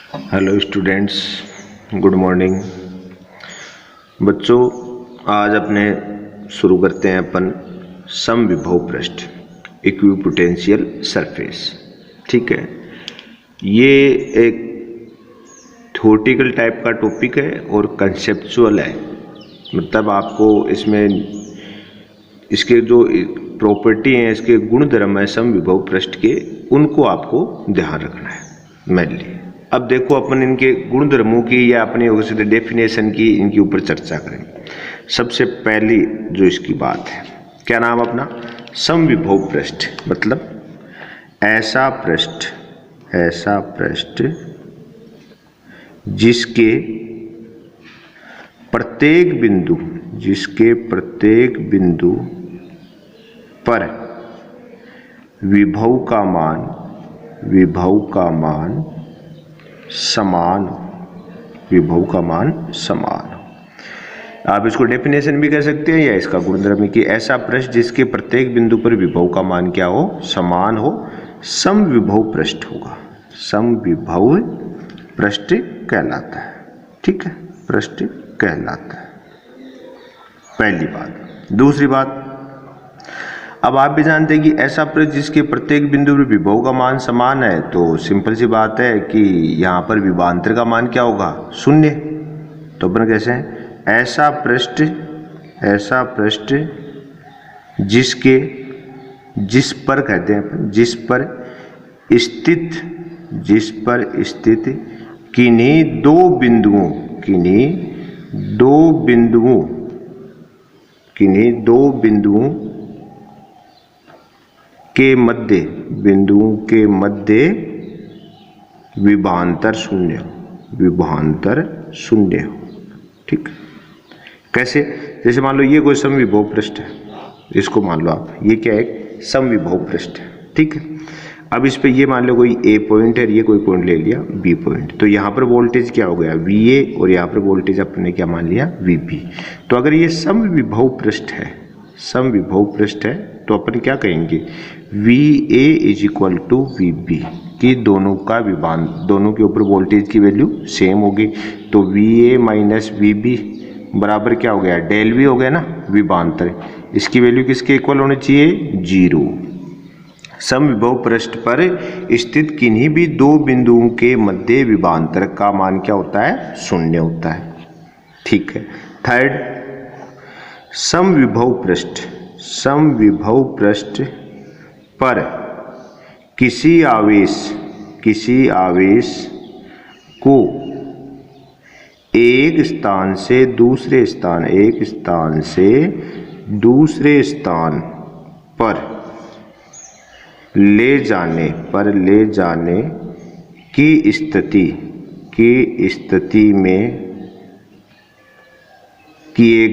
Hello students, good morning. बच्चों, आज अपने शुरू करते हैं अपन समविभव पृष्ठ, इक्विपोटेंशियल सरफेस। ठीक है, ये एक थ्योरेटिकल टाइप का टॉपिक है और कंसेप्चुअल है। मतलब आपको इसमें इसके जो प्रॉपर्टी हैं, इसके गुणधर्म है समविभव पृष्ठ के, उनको आपको ध्यान रखना है मेनली। अब देखो, अपन इनके गुणधर्मों की या अपने डेफिनेशन की इनके ऊपर चर्चा करें। सबसे पहली जो इसकी बात है, क्या नाम अपना? समविभव पृष्ठ मतलब ऐसा पृष्ठ जिसके प्रत्येक बिंदु पर विभव का मान समान। आप इसको डेफिनेशन भी कह सकते हैं या इसका गुणधर्म है कि ऐसा पृष्ठ जिसके प्रत्येक बिंदु पर विभव का मान क्या हो? समान हो, समविभव पृष्ठ होगा। समविभव पृष्ठ कहलाता है। ठीक है, पृष्ठ कहलाता है, पहली बात। दूसरी बात, अब आप भी जानते हैं कि ऐसा पृष्ठ जिसके प्रत्येक बिंदु पर विभव का मान समान है, तो सिंपल सी बात है कि यहाँ पर विभवांतर का मान क्या होगा? शून्य। तो अपन कैसे हैं? ऐसा पृष्ठ जिस पर स्थित किन्हीं दो बिंदुओं के मध्य विभवांतर शून्य हो। ठीक, कैसे? जैसे मान लो ये कोई समविभव पृष्ठ है, इसको मान लो आप, ये क्या है? एक समविभव पृष्ठ है। ठीक है, अब इस पे ये मान लो कोई ए पॉइंट है, ये कोई पॉइंट ले लिया बी पॉइंट, तो यहाँ पर वोल्टेज क्या हो गया? VA, और यहाँ पर वोल्टेज अपने क्या मान लिया? VB। तो अगर ये समविभव पृष्ठ है तो अपन क्या कहेंगे? VA = VB कि दोनों के ऊपर वोल्टेज की वैल्यू सेम होगी। तो VA - VB बराबर क्या हो गया? डेल V हो गया ना, विभवांतर। इसकी वैल्यू किसके इक्वल होनी चाहिए? 0। समविभव पृष्ठ पर स्थित किन्हीं भी दो बिंदुओं के मध्य विभवांतर का मान क्या होता है? शून्य होता है। ठीक है। थर्ड, समविभव पृष्ठ पर किसी आवेश को एक स्थान से दूसरे स्थान पर ले जाने की स्थिति में किए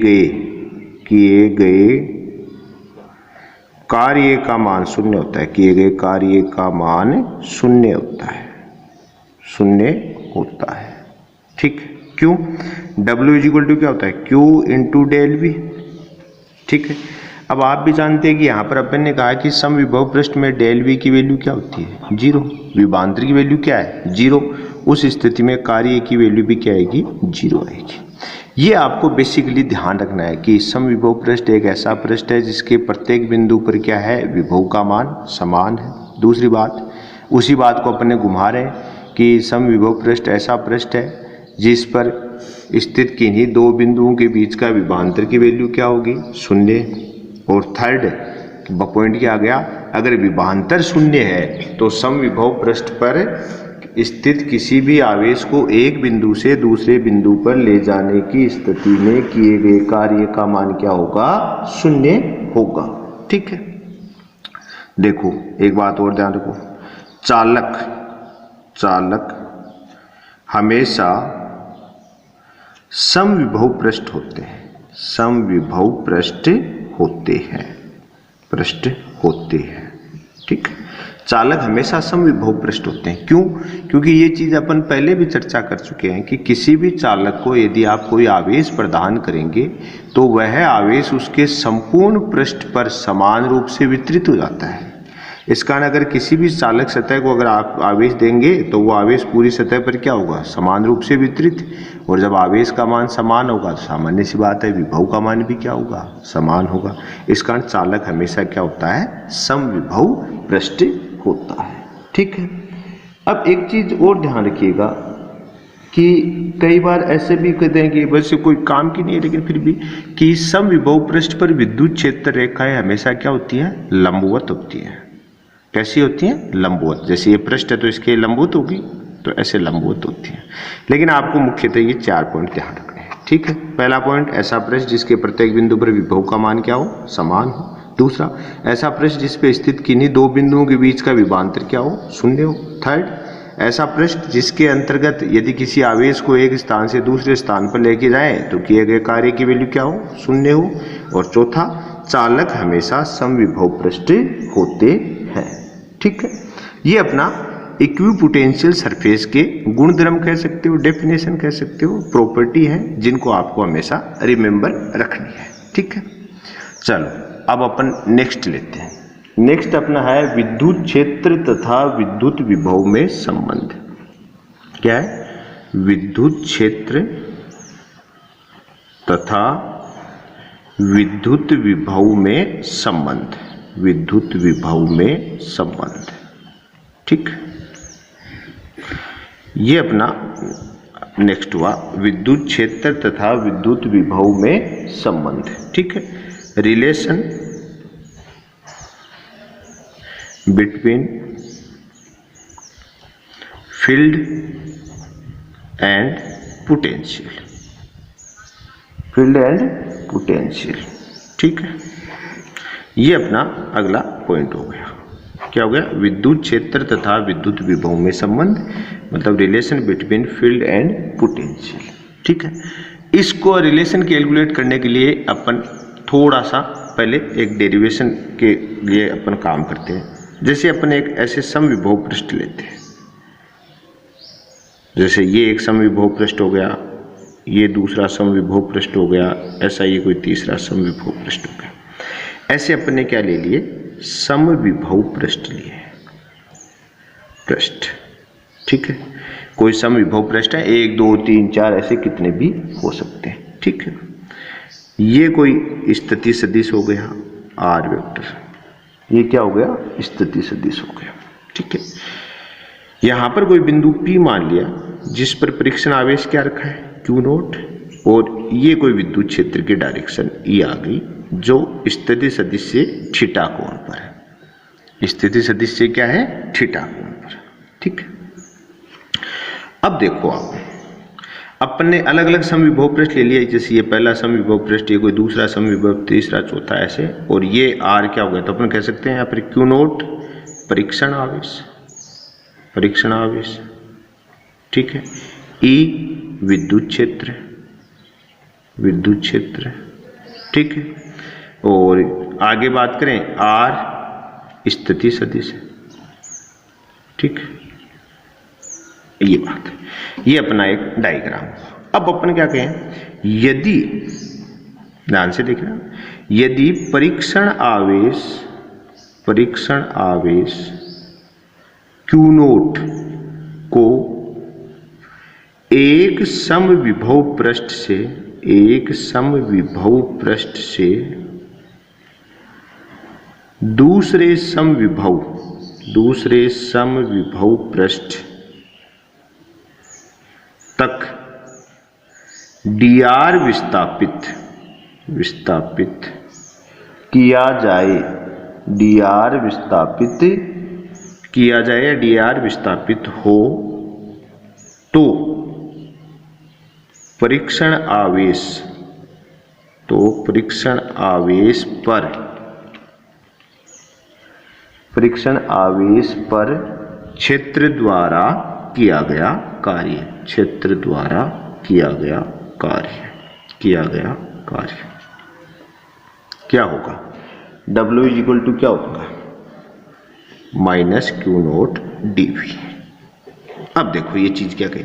गए कार्य का मान शून्य होता है। किए गए कार्य का मान शून्य होता है। ठीक, क्यों? W = क्या होता है? Q × del V। ठीक है, अब आप भी जानते हैं कि यहाँ पर अपन ने कहा कि समविभव पृष्ठ में डेल V की वैल्यू क्या होती है? 0। विभवांतर की वैल्यू क्या है? 0। उस स्थिति में कार्य की वैल्यू भी क्या आएगी? 0 आएगी। ये आपको बेसिकली ध्यान रखना है कि समविभव पृष्ठ एक ऐसा पृष्ठ है जिसके प्रत्येक बिंदु पर क्या है? विभव का मान समान है। दूसरी बात, उसी बात को अपन ने घुमा रहे हैं कि समविभव पृष्ठ ऐसा पृष्ठ है जिस पर स्थित किन्हीं दो बिंदुओं के बीच का विभवांतर की वैल्यू क्या होगी? शून्य। और थर्ड पॉइंट क्या आ गया? अगर विभवांतर शून्य है तो समविभव पृष्ठ पर स्थित किसी भी आवेश को एक बिंदु से दूसरे बिंदु पर ले जाने की स्थिति में किए गए कार्य का मान क्या होगा? शून्य होगा। ठीक है, देखो एक बात और ध्यान रखो, चालक हमेशा समविभव पृष्ठ होते हैं। ठीक, चालक हमेशा समविभव पृष्ठ होते हैं। क्यों? क्योंकि ये चीज अपन पहले भी चर्चा कर चुके हैं कि किसी भी चालक को यदि आप कोई आवेश प्रदान करेंगे तो वह आवेश उसके संपूर्ण पृष्ठ पर समान रूप से वितरित हो जाता है। इस कारण अगर किसी भी चालक सतह को अगर आप आवेश देंगे तो वो आवेश पूरी सतह पर क्या होगा, समान रूप से वितरित। और जब आवेश का मान समान होगा तो सामान्य सी बात है विभव का मान भी क्या होगा, समान होगा। इस कारण चालक हमेशा क्या होता है, समविभव पृष्ठ होता है। ठीक है। अब एक चीज और ध्यान रखिएगा कि कई बार ऐसे भी कहते हैं कि वैसे कोई काम की नहीं है लेकिन फिर भी, कि समविभव पृष्ठ पर विद्युत क्षेत्र रेखाएं हमेशा क्या होती है, लंबवत होती है। कैसी होती हैं, लंबवत। जैसे ये पृष्ठ है तो इसके लंबवत होगी, तो ऐसे लंबवत होती है। लेकिन आपको मुख्यतः ये 4 पॉइंट ध्यान रखने हैं। ठीक है। पहला पॉइंट, ऐसा पृष्ठ जिसके प्रत्येक बिंदु पर विभव का मान क्या हो, समान हो। दूसरा, ऐसा पृष्ठ जिस पे स्थित किन्हीं दो बिंदुओं के बीच का विभवांतर क्या हो, शून्य हो। थर्ड, ऐसा पृष्ठ जिसके अंतर्गत यदि किसी आवेश को एक स्थान से दूसरे स्थान पर लेके जाए तो किए गए कार्य की वैल्यू क्या हो, शून्य हो। और चौथा, चालक हमेशा समविभव पृष्ठ होते हैं। ठीक है। ये अपना इक्विपोटेंशियल सरफेस के गुणधर्म कह सकते हो, डेफिनेशन कह सकते हो, प्रॉपर्टी है जिनको आपको हमेशा रिमेंबर रखनी है। ठीक है। चलो अब अपन नेक्स्ट लेते हैं। नेक्स्ट अपना है विद्युत क्षेत्र तथा विद्युत विभव में संबंध। क्या है, विद्युत क्षेत्र तथा विद्युत विभव में संबंध, विद्युत विभव में संबंध। ठीक, ये अपना नेक्स्ट हुआ विद्युत क्षेत्र तथा विद्युत विभव में संबंध। ठीक है। Relation between field and potential, field and potential. ठीक है। ये अपना अगला पॉइंट हो गया। क्या हो गया, विद्युत क्षेत्र तथा विद्युत विभव में संबंध, मतलब relation between field and potential. ठीक है। इसको रिलेशन कैलकुलेट करने के लिए अपन थोड़ा सा पहले एक डेरिवेशन के लिए अपन काम करते हैं। जैसे अपन एक ऐसे समविभव पृष्ठ लेते हैं, जैसे ये एक समविभव पृष्ठ हो गया, ये दूसरा समविभव पृष्ठ हो गया, ऐसा ये कोई तीसरा समविभव पृष्ठ हो गया। ऐसे अपन ने क्या ले लिए, समविभव पृष्ठ लिए, पृष्ठ। ठीक है। कोई समविभव पृष्ठ है, 1 2 3 4 ऐसे कितने भी हो सकते हैं। ठीक है। ये कोई स्थिति सदिश हो गया आर वेक्टर, ये क्या हो गया, स्थिति सदिश हो गया। ठीक है। यहां पर कोई बिंदु P मान लिया जिस पर परीक्षण आवेश क्या रखा है, Q0, और ये कोई विद्युत क्षेत्र की डायरेक्शन E आ गई जो स्थिति सदिश से थीटा कोण पर है। स्थिति सदिश से क्या है, थीटा कोण पर। ठीक है। अब देखो आप, अपन ने अलग अलग समविभव पृष्ठ ले लिया। जैसे ये पहला समविभव पृष्ठ, ये कोई दूसरा समविभव, तीसरा, चौथा, ऐसे। और ये R क्या हो गया, तो अपन कह सकते हैं यहाँ पर Q0 परीक्षण आवेश, परीक्षण आवेश। ठीक है। E विद्युत क्षेत्र, विद्युत क्षेत्र। ठीक है। और आगे बात करें R स्थिति सदिश। ठीक है। ये बात है, ये अपना एक डायग्राम। अब अपन क्या कहें, यदि ध्यान से देखना, यदि परीक्षण आवेश, परीक्षण आवेश Q0 को एक समविभव पृष्ठ से, एक समविभव पृष्ठ से दूसरे समविभव, दूसरे समविभव पृष्ठ तक dr विस्थापित, विस्थापित किया जाए, dr विस्थापित किया जाए या dr विस्थापित हो, तो परीक्षण आवेश, तो परीक्षण आवेश पर, परीक्षण आवेश पर क्षेत्र द्वारा किया गया कार्य, क्षेत्र द्वारा किया गया कार्य, किया गया कार्य क्या होगा, W इक्वल टू क्या होगा, -Q0 dV। अब देखो ये चीज क्या कही,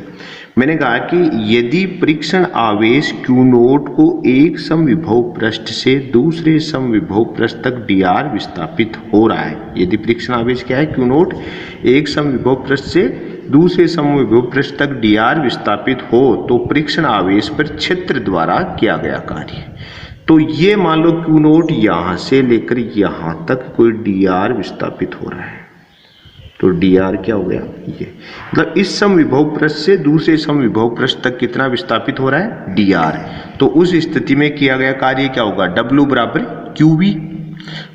मैंने कहा कि यदि परीक्षण आवेश Q नोट को एक समविभव पृष्ठ से दूसरे समविभव पृष्ठ तक dr विस्थापित हो रहा है, यदि परीक्षण आवेश क्या है Q नोट एक समविभव पृष्ठ से दूसरे समविभव पृष्ठ तक dr विस्थापित हो, तो परीक्षण आवेश पर क्षेत्र द्वारा किया गया कार्य। तो ये मान लो Q नोट यहां से लेकर यहां तक कोई dr विस्थापित हो रहा है, तो dr क्या हो गया, ये मतलब इस समविभव पृष्ठ से दूसरे समविभव पृष्ठ तक कितना विस्थापित हो रहा है, dr। तो उस स्थिति में किया गया कार्य क्या होगा, W बराबर QV।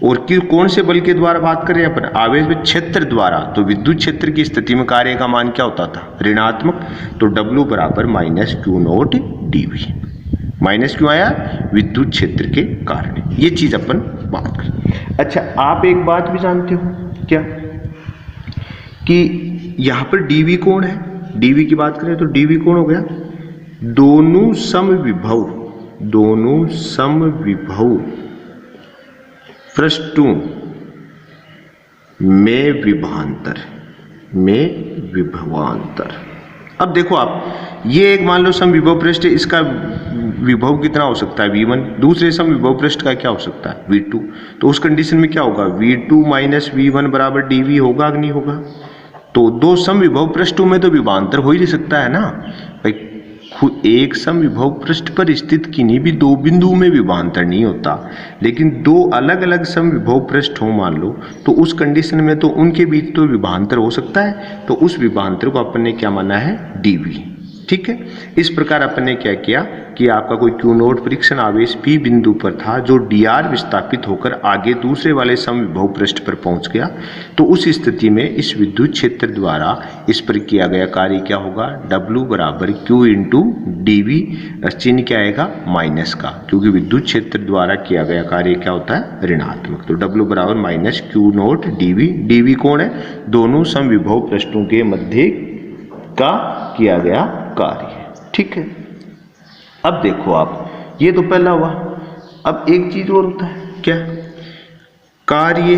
और कौन से बल के द्वारा बात कर रहे हैं अपन, आवेश में क्षेत्र द्वारा। तो विद्युत क्षेत्र की स्थिति में कार्य का मान क्या होता था, ऋणात्मक। तो W बराबर minus Q naught dV। Minus क्यों आया, विद्युत क्षेत्र के कारण, ये चीज अपन बात करें। अच्छा, आप एक बात भी जानते हो क्या, कि यहां पर dV कौन है, dV की बात करें तो dV कौन हो गया, दोनों समविभव पृष्ठों में विभवांतर। अब देखो आप, ये एक मान लो समविभव पृष्ठ है, इसका विभव कितना हो सकता है V1, दूसरे समविभव पृष्ठ का क्या हो सकता है V2। तो उस कंडीशन में क्या होगा, V2 माइनस V1 बराबर dV होगा कि नहीं होगा। तो दो समविभव पृष्ठों में तो विभवांतर हो ही नहीं सकता है ना भाई, एक समविभव पृष्ठ पर स्थित किन्हीं भी दो बिंदुओं में विभवांतर नहीं होता, लेकिन दो अलग अलग समविभव पृष्ठ हो मान लो, तो उस कंडीशन में तो उनके बीच तो विभवांतर हो सकता है। तो उस विभवांतर को अपन ने क्या माना है, dV। ठीक है, इस प्रकार अपन ने क्या किया कि आपका कोई Q नोट परीक्षण आवेश P बिंदु पर था, जो dr विस्थापित होकर आगे दूसरे वाले समविभव पृष्ठ पर पहुंच गया। तो उस स्थिति में इस विद्युत क्षेत्र द्वारा इस पर किया गया कार्य क्या होगा, W बराबर Q इंटू dV, चिन्ह क्या आएगा, माइनस का, क्योंकि विद्युत क्षेत्र द्वारा किया गया कार्य क्या होता है, ऋणात्मक। तो W बराबर minus Q naught dV। dV कौन है, दोनों समविभव पृष्ठों के मध्य का किया गया कार्य। ठीक है, अब देखो आप, ये तो पहला हुआ। अब एक चीज और होता है, क्या, कार्य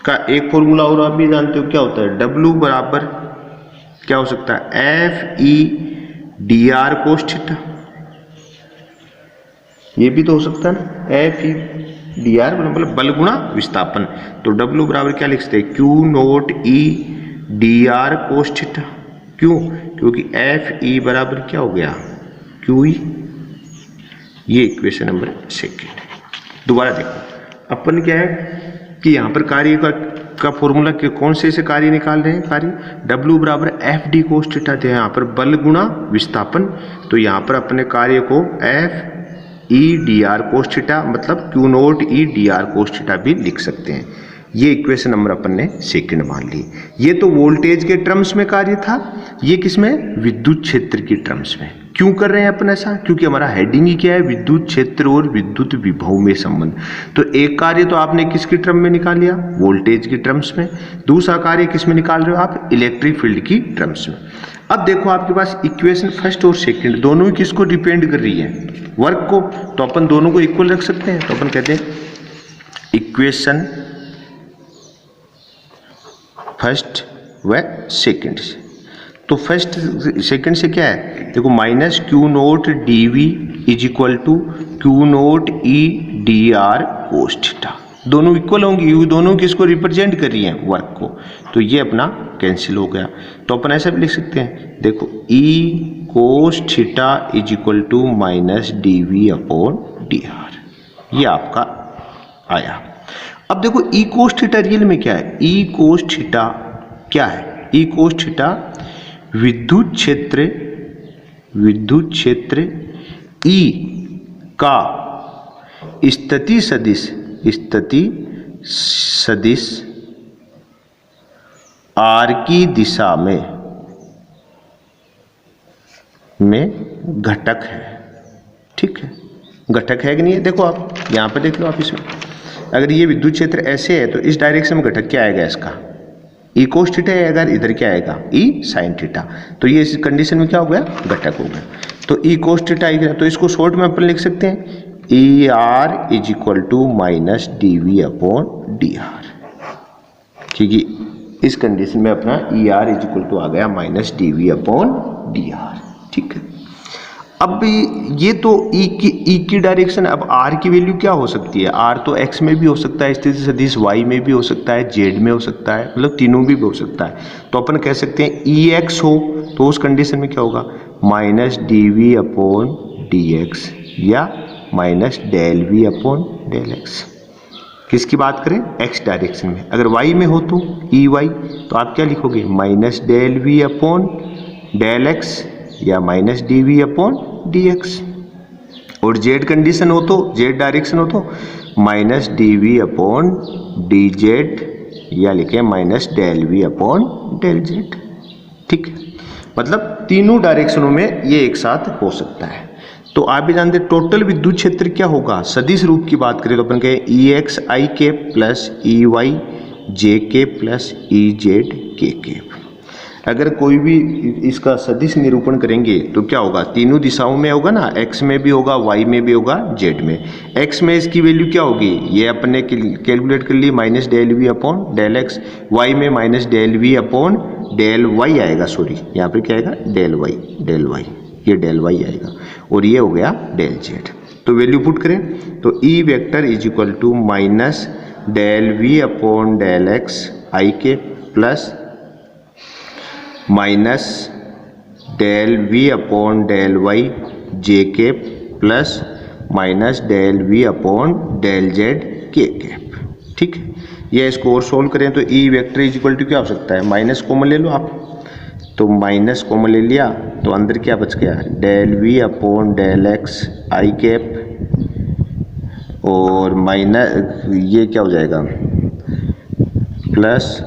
का एक फॉर्मूला और आप भी जानते हो क्या होता है, W बराबर क्या हो सकता है, FE dr कोस थीटा। ये भी तो हो सकता है ना, FE dr मतलब बल गुणा विस्थापन। तो W बराबर क्या लिख सकते हैं, Q naught E dr cos theta. क्यों, क्योंकि FE बराबर क्या हो गया, QE। ये इक्वेशन नंबर सेकेंड। दोबारा देखो, अपन क्या है कि यहाँ पर कार्य का फॉर्मूला के कौन से कार्य निकाल रहे हैं, कार्य W बराबर FD कोस थीटा थे, यहाँ पर बल गुणा विस्थापन। तो यहाँ पर अपने कार्य को FE dr कोस थीटा मतलब Q naught E dr cos theta भी लिख सकते हैं। ये इक्वेशन नंबर अपन ने सेकंड मान ली। ये तो वोल्टेज के टर्म्स में कार्य था, ये किसमें, विद्युत क्षेत्र की टर्म्स में। क्यों कर रहे हैं अपन ऐसा, क्योंकि हमारा हेडिंग ही क्या है, विद्युत क्षेत्र और विद्युत विभव में संबंध। तो एक कार्य तो आपने किसकी टर्म में निकाल लिया, वोल्टेज की टर्म्स में। दूसरा कार्य किस में निकाल रहे हो आप, इलेक्ट्रिक फील्ड की टर्म्स में। अब देखो आपके पास इक्वेशन फर्स्ट और सेकंड दोनों ही किसको डिपेंड कर रही है, वर्क को। तो अपन दोनों को इक्वल रख सकते हैं। तो अपन कहते हैं इक्वेशन फर्स्ट व सेकंड से। तो फर्स्ट सेकंड से क्या है, देखो minus Q naught dV is equal to Q naught E dr cos theta. दोनों इक्वल होंगी, दोनों किसको रिप्रेजेंट कर रही हैं, वर्क को। तो ये अपना कैंसिल हो गया। तो अपन ऐसा भी लिख सकते हैं, देखो E cos theta is equal to minus dV upon dr। ये आपका आया। अब देखो E कोस थीटा रियल में क्या है, E कोस थीटा क्या है, E कोस थीटा विद्युत क्षेत्र E का स्थिति सदिश R की दिशा में घटक है। ठीक है, घटक है कि नहीं है, देखो आप यहां पे देख लो आप इसमें, अगर ये विद्युत क्षेत्र ऐसे है तो इस डायरेक्शन में घटक क्या आएगा इसका, E कोस थीटा है, अगर इधर क्या आएगा E साइन थीटा। तो ये इस कंडीशन में क्या हो गया, घटक हो गया। तो E कोस थीटा आएगा, तो इसको शॉर्ट में अपन लिख सकते हैं ER is equal to minus dV upon dr। ठीक है, इस कंडीशन में अपना E R is equal to आ गया minus D V upon D R. ठीक है, अब ये तो ई की डायरेक्शन, अब आर की वैल्यू क्या हो सकती है? आर तो एक्स में भी हो सकता है स्थिति सदिश, वाई में भी हो सकता है, जेड में हो सकता है, मतलब तीनों भी हो सकता है। तो अपन कह सकते हैं ई एक्स हो तो उस कंडीशन में क्या होगा? Minus D V upon D X या minus del V upon del X. किसकी बात करें? एक्स डायरेक्शन में। अगर वाई में हो तो ई वाई, तो आप क्या लिखोगे? Minus del V upon del X या minus D V upon D X. और जेड कंडीशन हो तो, जेड डायरेक्शन हो तो minus D V upon D Z या लिखे minus del V upon del Z. ठीक है, मतलब तीनों डायरेक्शनों में ये एक साथ हो सकता है। तो आप भी जानते हैं टोटल विद्युत क्षेत्र क्या होगा? सदिश रूप की बात करें तो अपन कहें ई एक्स आई के प्लस ई वाई जे के प्लस ई जेड के के। अगर कोई भी इसका सदिश निरूपण करेंगे तो क्या होगा? तीनों दिशाओं में होगा ना, एक्स में भी होगा, वाई में भी होगा, जेड में। एक्स में इसकी वैल्यू क्या होगी? ये अपने कैलकुलेट कर ली, minus del V upon del X. Y में minus del V upon del Y आएगा, सॉरी यहाँ पे क्या आएगा? डेल वाई, डेल वाई, ये डेल वाई आएगा और ये हो गया डेल जेड। तो वैल्यू पुट करें तो E vector is equal to minus del V upon del X I के plus minus del V upon del Y J के plus minus del V upon del Z के cap. ठीक है, ये इसको और सोल्व करें तो E vector is equal to क्या हो सकता है? माइनस कॉमन ले लो आप, तो माइनस कॉमन ले लिया तो अंदर क्या बच गया? Del V upon del X I cap और माइनस ये क्या हो जाएगा? Plus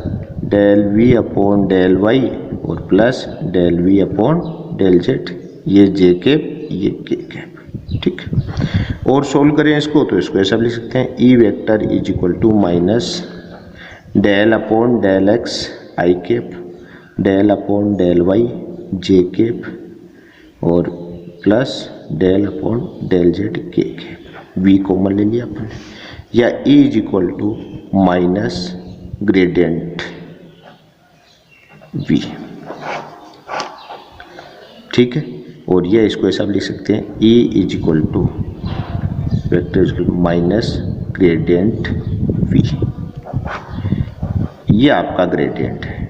del V upon del Y और plus del V upon del Z, ये जे कैप ये के कैप। ठीक, और सोल्व करें इसको तो इसको ऐसा लिख सकते हैं E vector is equal to minus del upon del X I cap del upon del Y J cap और plus del upon del Z के कैप। वी कॉमन ले लिया अपन, या E is equal to minus gradient V. ठीक है, और ये इसको ऐसा लिख सकते हैं E is equal to vector is equal to minus gradient V. ये आपका ग्रेडियंट है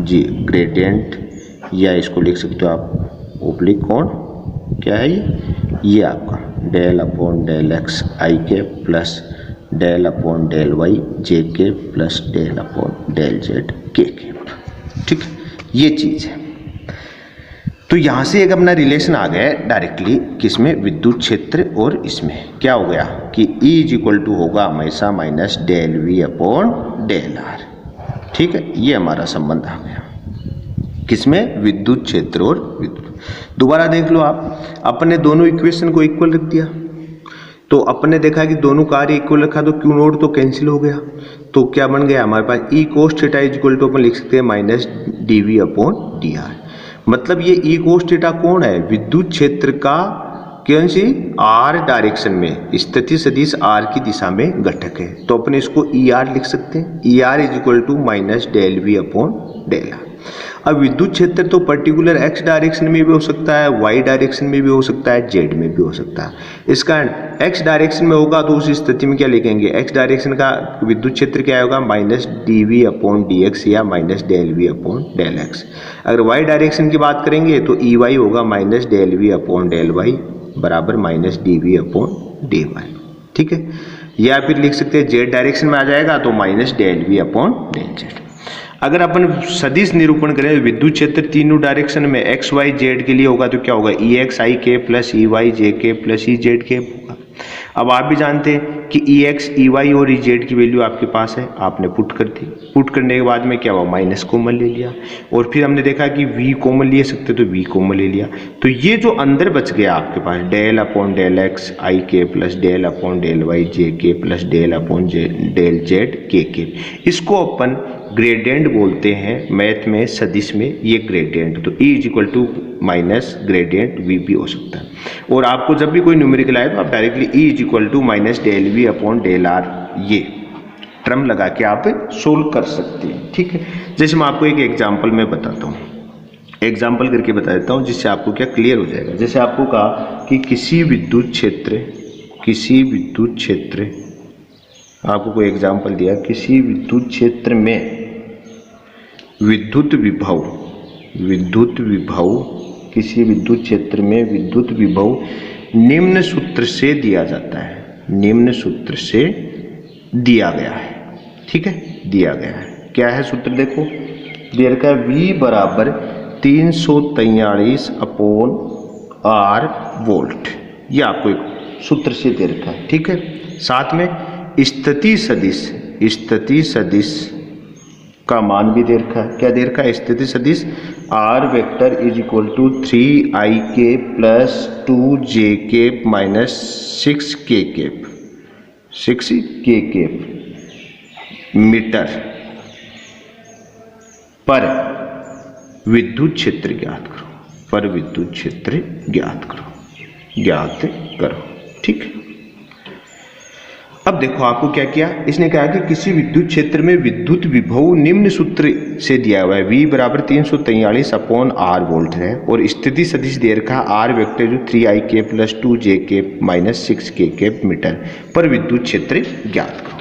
जी, ग्रेडियंट, या इसको लिख सकते हो आप ओब्लिक कोण। क्या है ये आपका del upon del X I के plus del upon del Y J के plus del upon del Z के। ठीक, ये चीज़ है। तो यहाँ से एक अपना रिलेशन आ गया डायरेक्टली किसमें? विद्युत क्षेत्र। और इसमें क्या हो गया कि E इज इक्वल टू होगा हमेशा minus del V upon del R. ठीक है, ये हमारा संबंध आ गया किसमें? विद्युत क्षेत्र और विद्युत। दोबारा देख लो आप, अपने दोनों इक्वेशन को इक्वल रख दिया तो अपने देखा कि दोनों कार्य इक्वल रखा तो क्यू नोट तो कैंसिल हो गया। तो क्या बन गया हमारे पास? E cos theta is equal to अपन लिख सकते हैं minus D V upon D R. मतलब ये ई कोस थीटा कौन है? विद्युत क्षेत्र का कौन सी? आर डायरेक्शन में स्थिति सदिश आर की दिशा में घटक है। तो अपन इसको ई आर लिख सकते हैं। E R is equal to minus del V upon del R. अब विद्युत क्षेत्र तो पर्टिकुलर एक्स डायरेक्शन में भी हो सकता है, वाई डायरेक्शन में भी हो सकता है, जेड में भी हो सकता है। इसका एक्स डायरेक्शन में होगा तो उस स्थिति में क्या लिखेंगे? एक्स डायरेक्शन का विद्युत क्षेत्र क्या होगा? Minus D V upon D X या minus del V upon del X. अगर वाई डायरेक्शन की बात करेंगे तो ई वाई होगा minus del V upon del Y बराबर minus D V upon D Y. ठीक है, या फिर लिख सकते हैं जेड डायरेक्शन में आ जाएगा तो minus del V upon del Z. अगर अपन सदिश निरूपण करें विद्युत क्षेत्र तीनों डायरेक्शन में एक्स वाई जेड के लिए होगा तो क्या होगा? ई एक्स आई के प्लस ई वाई जे के प्लस ई जेड के होगा। अब आप भी जानते हैं कि ई एक्स ई वाई और ई जेड की वैल्यू आपके पास है, आपने पुट कर दी। पुट करने के बाद में क्या हुआ? माइनस कॉमन ले लिया और फिर हमने देखा कि वी कॉमन ले सकते तो वी कॉमन ले लिया। तो ये जो अंदर बच गया आपके पास del upon del X I के plus del upon del Y J के plus del upon del Z के, इसको अपन ग्रेडियंट बोलते हैं मैथ में, सदिश में ये ग्रेडियंट। तो E is equal to minus gradient V भी हो सकता है। और आपको जब भी कोई न्यूमेरिकल आए तो आप directly E is equal to minus del V upon del R ये टर्म लगा के आप सोल्व कर सकते हैं। ठीक है, जैसे मैं आपको एक एग्जांपल में बताता हूँ, एग्जाम्पल करके बता देता हूँ जिससे आपको क्या क्लियर हो जाएगा। जैसे आपको कहा कि किसी विद्युत क्षेत्र आपको कोई एग्जाम्पल दिया, किसी विद्युत क्षेत्र में विद्युत विभव किसी विद्युत क्षेत्र में विद्युत विभव निम्न सूत्र से दिया जाता है, निम्न सूत्र से दिया गया है। ठीक है, दिया गया है, क्या है सूत्र देखो, दे रखा है V बराबर 343 अपॉन R वोल्ट, ये आपको एक सूत्र से दे रखा है। ठीक है, साथ में स्थिति सदिश का मान भी दे रखा है। क्या दे रखा है, स्थिति सदिश R vector is equal to 3ik plus 2j minus 6k metre पर विद्युत क्षेत्र ज्ञात करो, पर विद्युत क्षेत्र ज्ञात करो। ठीक है, अब देखो आपको क्या किया, इसने कहा कि किसी विद्युत क्षेत्र में विद्युत विभव निम्न सूत्र से दिया हुआ है, V बराबर 343 अपॉन R वोल्ट है, और स्थिति सदिश दे रखा है R वेक्टर जो 3ik plus 2j minus 6k metre पर विद्युत क्षेत्र ज्ञात करो।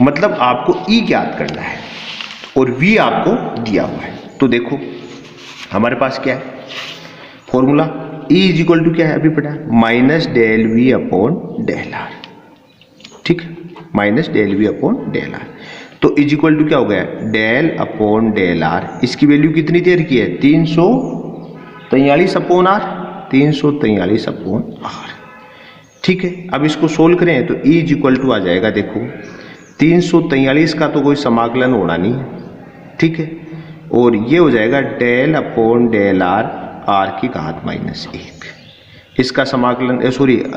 मतलब आपको E ज्ञात करना है और V आपको दिया हुआ है। तो देखो हमारे पास क्या है formula, E is equal to क्या है अभी पढ़ा, minus del V upon del R। ठीक है, minus del V upon del R, तो इज इक्वल टू क्या हो गया, डेल अपॉन डेल R। इसकी वैल्यू कितनी दे रखी है, 343 अपॉन R, 343 अपॉन R। ठीक है, अब इसको सोल्व करें तो E इज इक्वल टू आ जाएगा, देखो 343 का तो कोई समाकलन होना नहीं है। ठीक है, और ये हो जाएगा del upon del R, R की घात माइनस 1। इसका समाकलन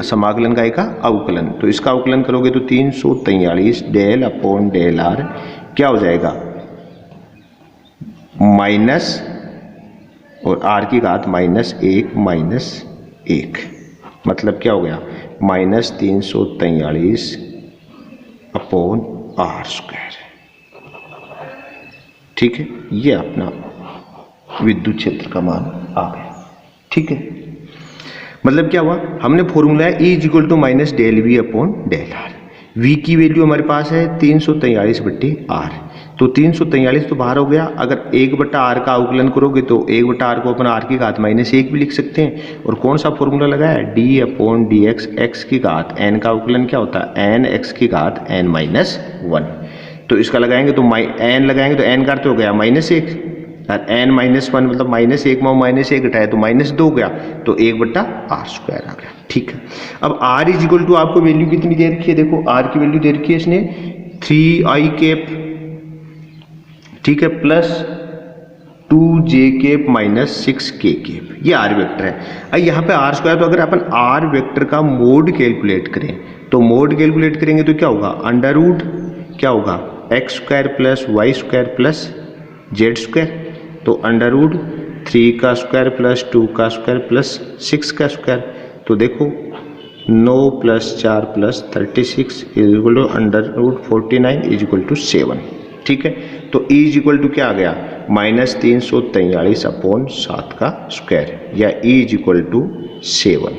समाकलन का अवकलन, तो इसका अवकलन करोगे तो 343 डेल अपॉन डेल R क्या हो जाएगा, माइनस और R की घात माइनस 1 मतलब क्या हो गया, माइनस 343 अपॉन R स्क्वायर। ठीक है, ये अपना विद्युत क्षेत्र का मान आ गया। ठीक है, मतलब क्या हुआ, हमने फॉर्मूला है E is equal to minus del V upon del R। V की वैल्यू हमारे पास है 343 बट्टे R, तो 343 तो बाहर हो गया। अगर 1 बट्टा R का अवकलन करोगे तो 1 बट्टा R को अपन R की घात माइनस 1 भी लिख सकते हैं। और कौन सा फॉर्मूला लगाया, D अपॉन dx, x की घात n का अवकलन क्या होता है, n x की घात n माइनस 1। तो इसका लगाएंगे तो n लगाएंगे तो n का अर्थ हो गया माइनस 1 और n माइनस 1 मतलब माइनस 1 में माइनस 1 घटाया तो माइनस 2 गया, तो 1 बट्टा R स्क्वायर आ गया। ठीक है, अब R इज इक्वल टू आपको वैल्यू कितनी दे रखी है, देखो R की वैल्यू दे रखी है इसने 3i ठीक है प्लस 2j माइनस 6k ये R वेक्टर है। अब यहाँ पे R स्क्वायर, तो अगर अपन R वेक्टर का मोड कैलकुलेट करें तो मोड कैलकुलेट करेंगे तो क्या होगा, अंडर रूट क्या होगा, X square plus Y square plus Z square, तो अंडर रूट 3 का स्क्वायर प्लस 2 का स्क्वायर प्लस 6 का स्क्वायर। तो देखो 9 plus 4 plus 36 is equal to under root 49 is equal to 7। ठीक है, तो E इज इक्वल टू क्या आ गया, माइनस 343 अपॉन 7 का स्क्वायर, या E इज इक्वल टू 7।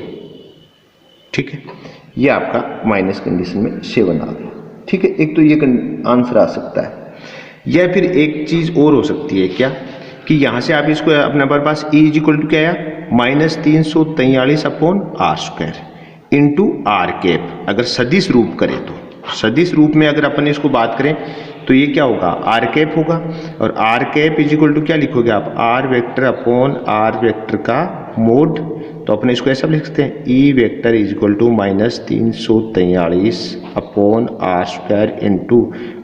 ठीक है, ये आपका माइनस कंडीशन में 7 आ गया। ठीक है, एक तो ये आंसर आ सकता है, या फिर एक चीज और हो सकती है क्या, कि यहाँ से आप इसको अपने पास E इज इक्वल टू क्या आया, minus 343 upon R square into R cap. अगर सदिश रूप करें तो सदिश रूप में अगर अपन इसको बात करें तो ये क्या होगा, R कैप होगा, और R cap is equal to क्या लिखोगे आप, R vector upon R vector का मोड। तो अपने इसको ऐसा लिख सकते हैं, E vector is equal to minus 343 upon R square into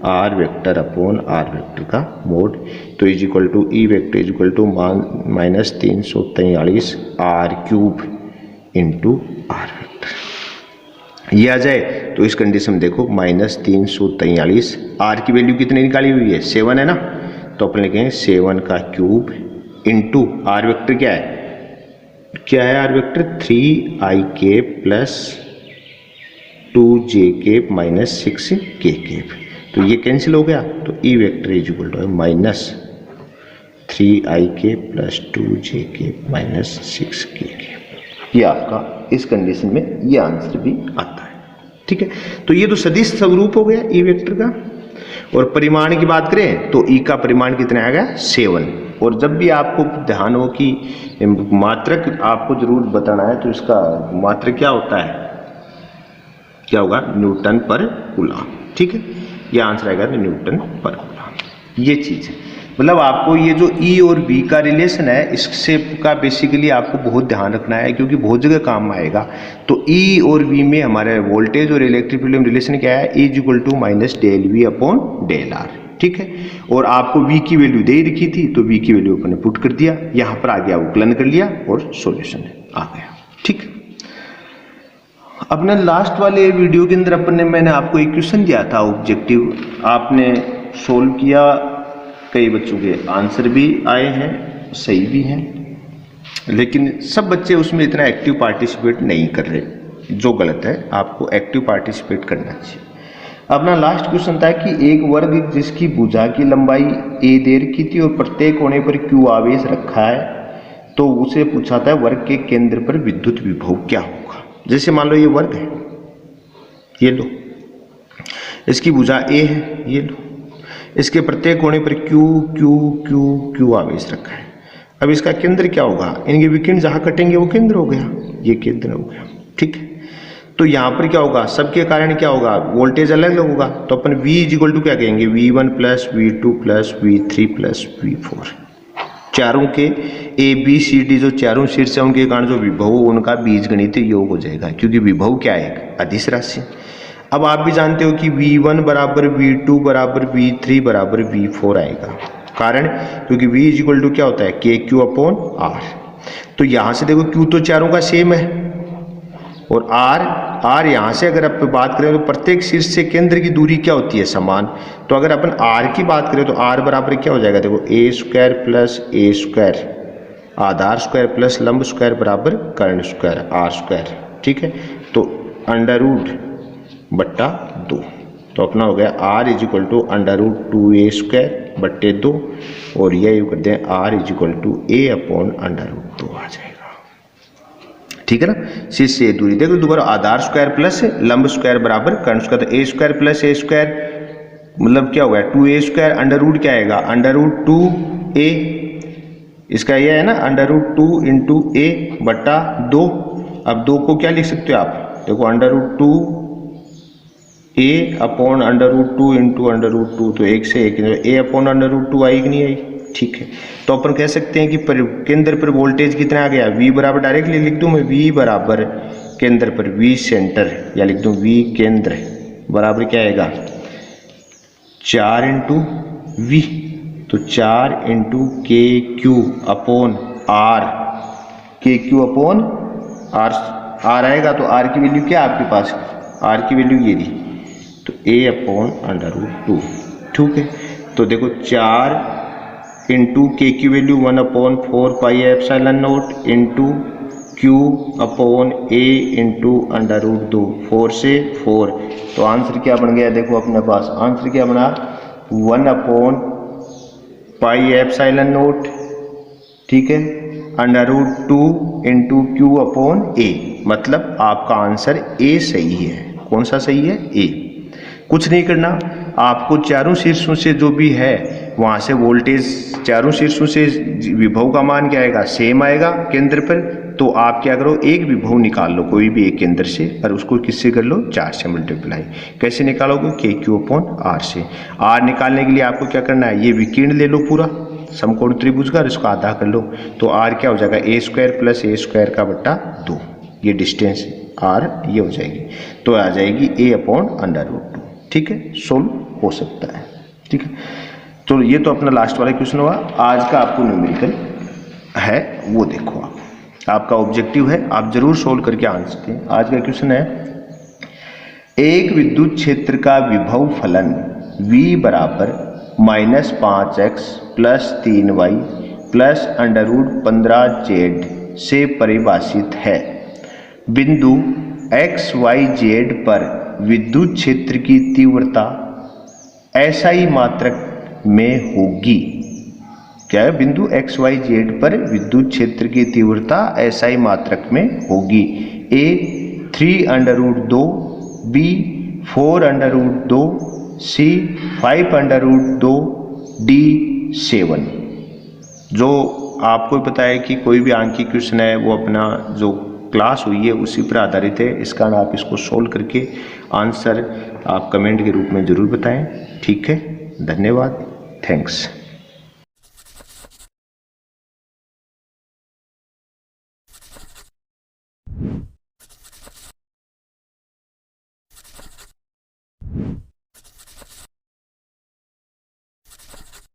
R vector upon R vector का मोड। तो is equal to E vector is equal to minus 343 R cube into R vector. ये आ जाए तो इस कंडीशन में देखो minus 343, R की वैल्यू कितनी निकाली हुई है, 7 है ना, तो अपन लिखेंगे 7 का क्यूब इंटू R वेक्टर क्या है, R वेक्टर 3i के प्लस 2j के माइनस 6k के। तो ये कैंसिल हो गया, तो E vector is equal to minus 3ik plus 2jk minus 6k। ये आपका इस कंडीशन में ये आंसर भी आता है। ठीक है, तो ये तो सदिश स्वरूप हो गया ई वेक्टर का। और परिमाण की बात करें तो ई का परिमाण कितना आ गया 7। और जब भी आपको ध्यान हो कि मात्रक आपको जरूर बताना है, तो इसका मात्रक क्या होता है, क्या होगा, न्यूटन पर कूलम। ठीक है, ये आंसर आएगा न्यूटन पर कूलम। ये चीज है, मतलब आपको ये जो ई और वी का रिलेशन है, इससे का बेसिकली आपको बहुत ध्यान रखना है, क्योंकि बहुत जगह काम आएगा। तो ई और वी में हमारे वोल्टेज और इलेक्ट्रिक फील्ड में रिलेशन क्या है, E equal to minus del V upon del R. ठीक है, और आपको V की वैल्यू दे रखी थी, तो V की वैल्यू अपन ने पुट कर दिया, यहाँ पर आ गया, उकलन कर लिया और सॉल्यूशन आ गया। ठीक, अपने लास्ट वाले वीडियो के अंदर अपन ने, मैंने आपको एक क्वेश्चन दिया था ऑब्जेक्टिव, आपने सोल्व किया, कई बच्चों के आंसर भी आए हैं, सही भी हैं, लेकिन सब बच्चे उसमें इतना एक्टिव पार्टिसिपेट नहीं कर रहे, जो गलत है। आपको एक्टिव पार्टिसिपेट करना चाहिए। अपना लास्ट क्वेश्चन था कि एक वर्ग जिसकी भुजा की लंबाई a दे रखी थी और प्रत्येक कोने पर q आवेश रखा है, तो उसे पूछा था वर्ग के केंद्र पर विद्युत विभव क्या होगा। जैसे मान लो ये वर्ग है, ये लो, इसकी भुजा a है, ये लो, इसके प्रत्येक कोने पर q q q q आवेश रखा है। अब इसका केंद्र क्या होगा, इनके विकिरण जहां कटेंगे वो केंद्र हो गया, ये केंद्र हो गया। ठीक है, तो यहाँ पर क्या होगा, सबके कारण क्या होगा, वोल्टेज अलग अलग होगा। तो अपन V इक्वल टू क्या कहेंगे, V1 plus V2 plus V3 plus V4। चारों के A B C D जो चारों शीर्ष है, उनके कारण जो विभव उनका बीजगणित योग हो जाएगा, क्योंकि विभव क्या है, अदिश राशि। अब आप भी जानते हो कि V1 बराबर V2 बराबर V3 बराबर V4 आएगा। कारण क्योंकि V इक्वल टू क्या होता है, KQ अपॉन R। तो यहाँ से देखो Q तो चारों का सेम है, और R यहाँ से अगर आप बात करें तो प्रत्येक शीर्ष से केंद्र की दूरी क्या होती है, समान। तो अगर अपन R की बात करें तो R बराबर क्या हो जाएगा, देखो a square plus a square Aadhaar square plus लंब स्क्वायर बराबर कर्ण स्क्वायर R स्क्वायर। ठीक है, तो अंडर रूट बट्टा 2, तो अपना हो गया R is equal to under root 2a square बट्टे 2, और यह कर दें R is equal to a upon under root 2 आ जाएगा। ठीक है ना, शीर्ष से दूरी देखो दोबारा, आधार स्क्वायर प्लस लंब स्क्वायर बराबर कर्ण स्क्वायर। तो a square plus a square मतलब क्या होगा, 2a स्क्वायर, अंडर रूट क्या आएगा, अंडर रूट 2a, इसका ये है ना, अंडर रूट 2 इंटू a बट्टा 2। अब 2 को क्या लिख सकते हो आप, देखो under root 2a upon under root 2 into under root 2, तो एक से एक a अपॉन अंडर रूट 2 आई कि नहीं आई। ठीक है, तो अपन कह सकते हैं कि केंद्र पर वोल्टेज कितना आ गया, V बराबर, डायरेक्टली लिख दूं मैं, V बराबर केंद्र पर V सेंटर, या लिख दूं V केंद्र बराबर क्या आएगा, 4 इंटू V, तो 4 into KQ upon R, KQ upon R आएगा। तो R की वैल्यू क्या है आपके पास, R की वैल्यू ये रही, तो A अपॉन अंडर रूट 2। ठीक है, तो देखो 4 इंटू के की वैल्यू 1 upon 4 pi epsilon naught into Q upon A into under root 2, 4 से 4, तो आंसर क्या बन गया, देखो अपने पास आंसर क्या बना, 1 अपॉन पाई एप्सिलॉन नॉट, ठीक है, under root 2 into Q upon A। मतलब आपका आंसर A सही है। कौन सा सही है, A। कुछ नहीं करना, आपको चारों शीर्षों से जो भी है वहाँ से वोल्टेज, चारों शीर्षों से विभव का मान क्या आएगा, सेम आएगा केंद्र पर। तो आप क्या करो, एक विभव निकाल लो कोई भी एक केंद्र से, और उसको किससे कर लो, 4 से मल्टीप्लाई। कैसे निकालोगे, KQ अपॉन R से। R निकालने के लिए आपको क्या करना है, ये विकीर्ण ले लो पूरा समकोण त्रिभुज का, इसको आधा कर लो, तो R क्या हो जाएगा, a square plus a square का बट्टा 2, ये डिस्टेंस R ये हो जाएगी, तो आ जाएगी a अपॉन अंडर रूट 2। ठीक है, सोल्व हो सकता है। ठीक है, तो ये तो अपना लास्ट वाला क्वेश्चन हुआ। आज का आपको न्यूमेरिकल है वो देखो, आपका ऑब्जेक्टिव है, आप जरूर सोल्व करके आंसर दें। आज का क्वेश्चन है, एक विद्युत क्षेत्र का विभव फलन V बराबर -5x plus 3y plus under root 15z से परिभाषित है। बिंदु XYZ पर विद्युत क्षेत्र की तीव्रता एसआई मात्रक में होगी। क्या है? बिंदु एक्स वाई जेड पर विद्युत क्षेत्र की तीव्रता एसआई मात्रक में होगी। ए 3√2, बी 4√2, सी 5√2, डी 7। जो आपको पता है कि कोई भी आंकी क्वेश्चन है वो अपना जो क्लास हुई है उसी पर आधारित है। इस कारण आप इसको सोल्व करके आंसर आप कमेंट के रूप में ज़रूर बताएं। ठीक है, धन्यवाद, थैंक्स।